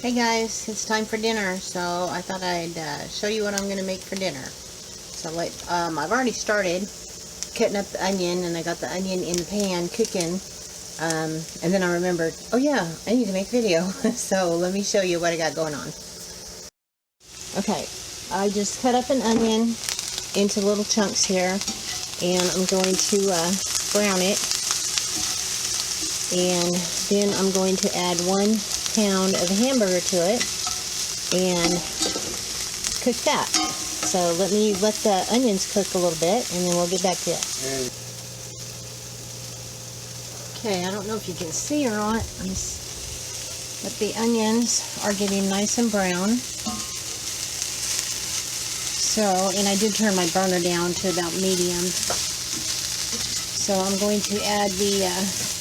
Hey guys, it's time for dinner, so I thought I'd show you what I'm going to make for dinner. So I've already started cutting up the onion, and I got the onion in the pan cooking, and then I remembered, oh yeah, I need to make video. So let me show you what I got going on. Okay, I just cut up an onion into little chunks here, and I'm going to brown it, and then I'm going to add 1 pound of hamburger to it and cook that. So let the onions cook a little bit, and then we'll get back to it. Okay, I don't know if you can see or not, but the onions are getting nice and brown. So, and I did turn my burner down to about medium. So I'm going to add the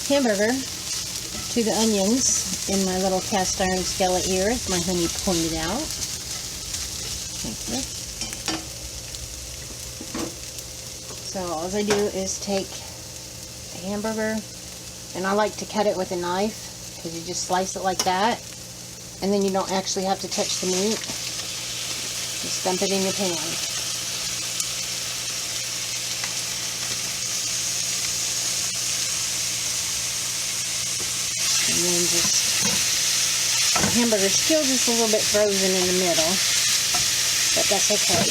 hamburger to the onions in my little cast iron skillet here, as my honey pointed out. Thank you. So all I do is take a hamburger, and I like to cut it with a knife, because you just slice it like that, and then you don't actually have to touch the meat. Just dump it in your pan. And then the hamburger's still just a little bit frozen in the middle, but that's okay.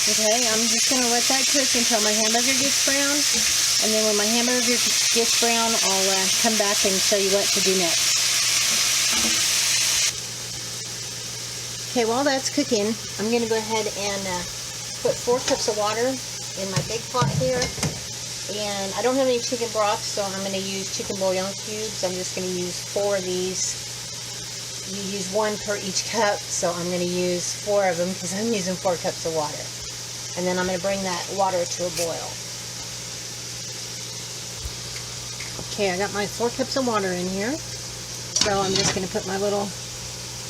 Okay, I'm just going to let that cook until my hamburger gets brown, and then when my hamburger gets brown, I'll come back and show you what to do next. Okay, while that's cooking, I'm going to go ahead and put 4 cups of water in my big pot here, and I don't have any chicken broth, so I'm going to use chicken bouillon cubes. I'm just going to use 4 of these. You use 1 per each cup, so I'm going to use 4 of them because I'm using 4 cups of water. And then I'm going to bring that water to a boil. Okay, I got my 4 cups of water in here, so I'm just going to put my little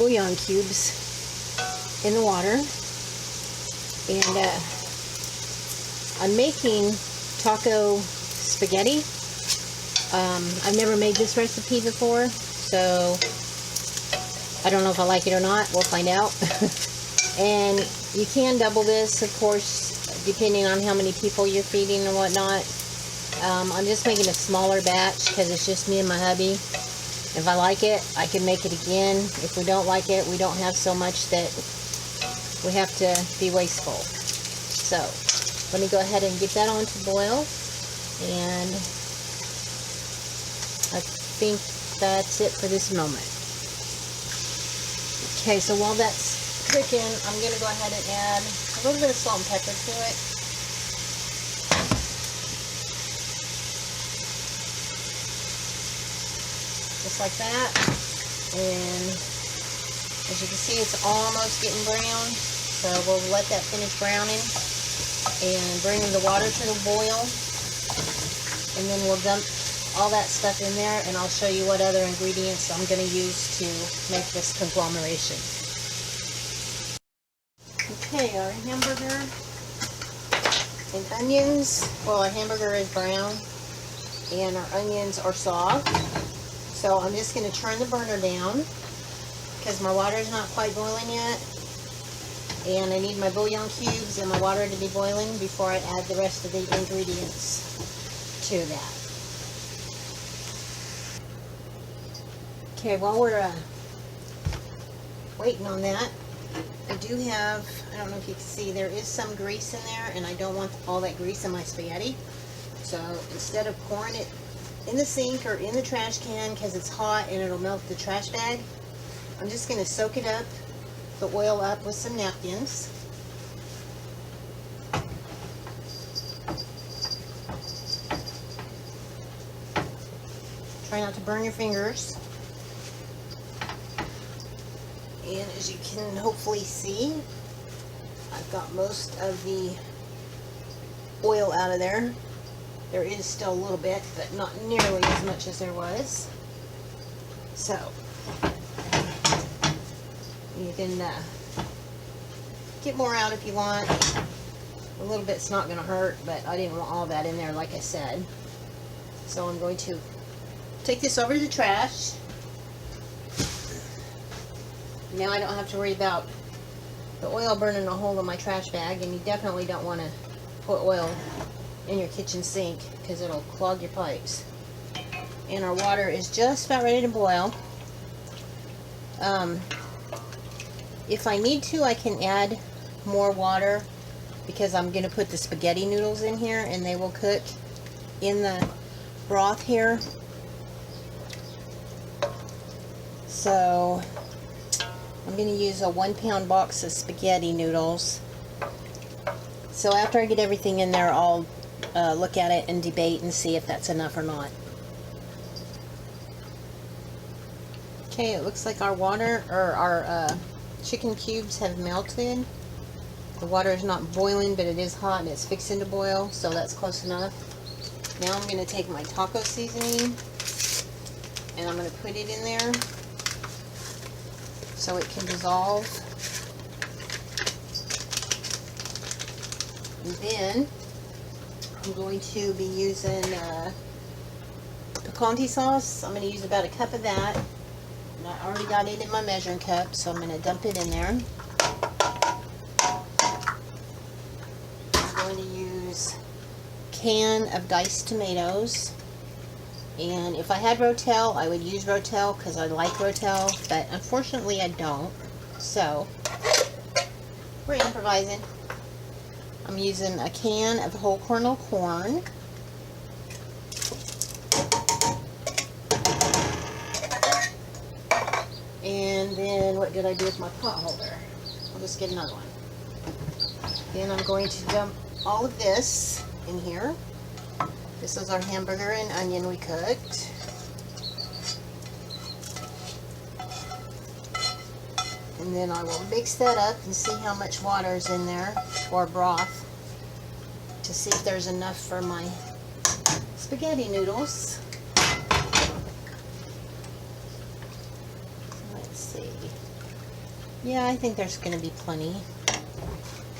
bouillon cubes in the water. And I'm making taco spaghetti. I've never made this recipe before, so I don't know if I like it or not. We'll find out. And you can double this, of course, depending on how many people you're feeding and whatnot. I'm just making a smaller batch because it's just me and my hubby. If I like it, I can make it again. If we don't like it, we don't have so much that we have to be wasteful. So let me go ahead and get that on to boil, and I think that's it for this moment. Okay, so while that's cooking, I'm going to go ahead and add a little bit of salt and pepper to it. Just like that. And as you can see, it's almost getting brown. So we'll let that finish browning and bring the water to the boil. And then we'll dump all that stuff in there, and I'll show you what other ingredients I'm going to use to make this conglomeration. Okay, our hamburger and onions. Well, our hamburger is brown and our onions are soft. So I'm just going to turn the burner down because my water is not quite boiling yet. And I need my bouillon cubes and my water to be boiling before I add the rest of the ingredients to that. Okay, while we're waiting on that, I do have, I don't know if you can see, there is some grease in there, and I don't want all that grease in my spaghetti. So instead of pouring it in the sink or in the trash can because it's hot and it'll melt the trash bag, I'm just going to soak it up, the oil up with some napkins. Try not to burn your fingers. And as you can hopefully see, I've got most of the oil out of there. There is still a little bit, but not nearly as much as there was. So, you can get more out if you want. A little bit's not going to hurt, but I didn't want all that in there like I said. So I'm going to take this over to the trash. Now I don't have to worry about the oil burning a hole in my trash bag, and you definitely don't want to put oil in your kitchen sink because it'll clog your pipes. And our water is just about ready to boil. If I need to, I can add more water because I'm going to put the spaghetti noodles in here and they will cook in the broth here. So I'm going to use a 1 pound box of spaghetti noodles. So after I get everything in there, I'll look at it and debate and see if that's enough or not. Okay, it looks like our water, or our chicken cubes have melted. The water is not boiling, but it is hot and it's fixing to boil, so that's close enough. Now I'm going to take my taco seasoning and I'm going to put it in there so it can dissolve. And then I'm going to be using picante sauce. I'm going to use about a cup of that. And I already got it in my measuring cup, so I'm going to dump it in there. I'm going to use a can of diced tomatoes. And if I had Rotel, I would use Rotel because I like Rotel, but unfortunately I don't. So, we're improvising. I'm using a can of whole kernel corn. And then what did I do with my pot holder? I'll just get another one. Then I'm going to dump all of this in here. This is our hamburger and onion we cooked. And then I will mix that up and see how much water is in there for broth to see if there's enough for my spaghetti noodles. Let's see. Yeah, I think there's going to be plenty.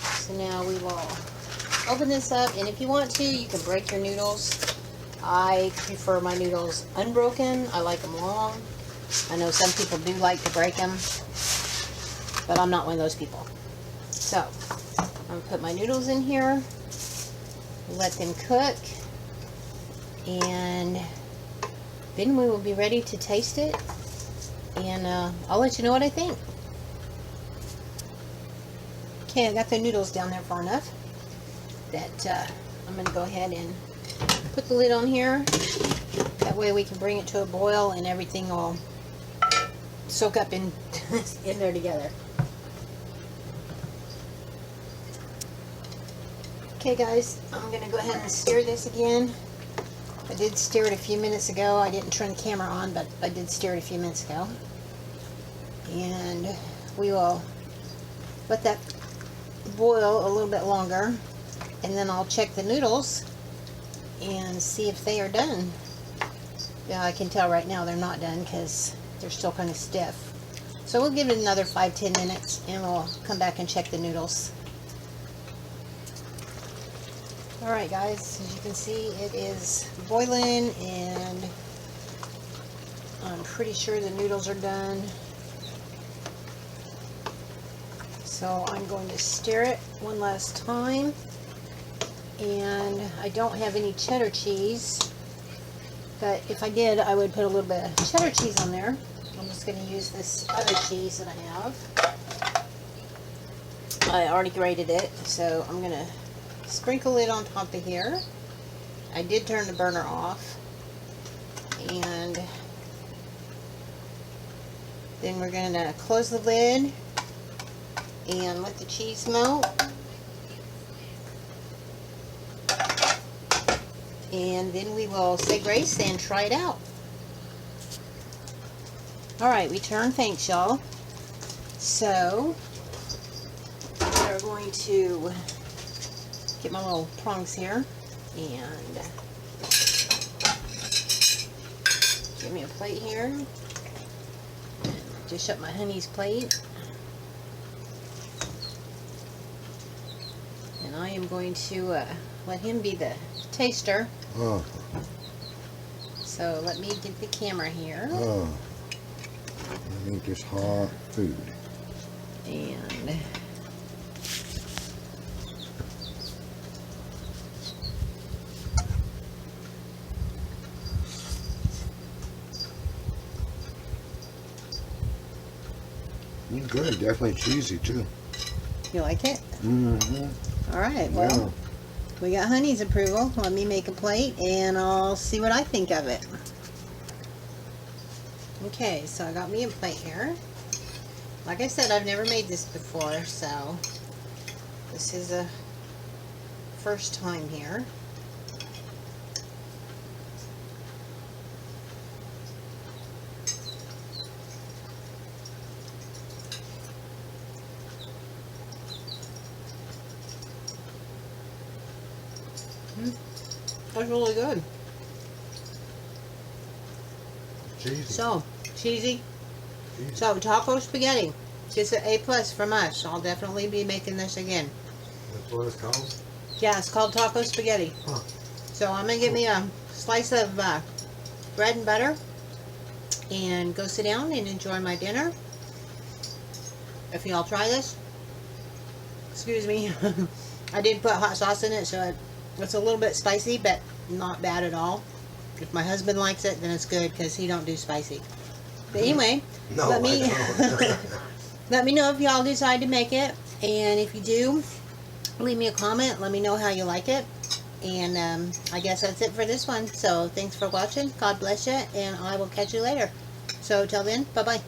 So now we will open this up, and if you want to, you can break your noodles. I prefer my noodles unbroken. I like them long. I know some people do like to break them, but I'm not one of those people. So, I'm going to put my noodles in here, let them cook, and then we will be ready to taste it, and I'll let you know what I think. Okay, I got the noodles down there far enough that I'm going to go ahead and put the lid on here. That way we can bring it to a boil and everything will soak up in there together. Okay guys, I'm going to go ahead and stir this again. I did stir it a few minutes ago. I didn't turn the camera on, but I did stir it a few minutes ago. And we will let that boil a little bit longer, and then I'll check the noodles and see if they are done. Yeah, I can tell right now they're not done because they're still kind of stiff. So we'll give it another 5-10 minutes and we'll come back and check the noodles. Alright guys, as you can see it is boiling and I'm pretty sure the noodles are done. So I'm going to stir it one last time. And I don't have any cheddar cheese, but if I did, I would put a little bit of cheddar cheese on there. I'm just going to use this other cheese that I have. I already grated it, so I'm going to sprinkle it on top of here. I did turn the burner off, and then we're going to close the lid and let the cheese melt. And then we will say grace and try it out. Alright, return thanks, y'all. So, we're going to get my little prongs here and give me a plate here. Dish up my honey's plate. And I am going to let him be the taster. Oh. So let me get the camera here. Oh. I need this hot food. And Good, definitely cheesy too. you like it? Mm-hmm. All right, well, Yeah. we got Honey's approval. Let me make a plate and I'll see what I think of it. Okay, so I got me a plate here. Like I said, I've never made this before, so this is a first time here. That's really good. Cheesy. So, cheesy. Cheesy. So, taco spaghetti. Just an A+ from us. I'll definitely be making this again. That's what it's called? Yeah, it's called taco spaghetti. Huh. So, I'm going to get me a slice of bread and butter and go sit down and enjoy my dinner. If y'all try this, excuse me, I did put hot sauce in it, so it's a little bit spicy, but not bad at all. If my husband likes it, then it's good because he don't do spicy. But anyway, No, let me I don't. let me know if y'all decide to make it, and if you do, leave me a comment. Let me know how you like it. And I guess that's it for this one. So thanks for watching. God bless you, and I will catch you later. So till then, bye bye.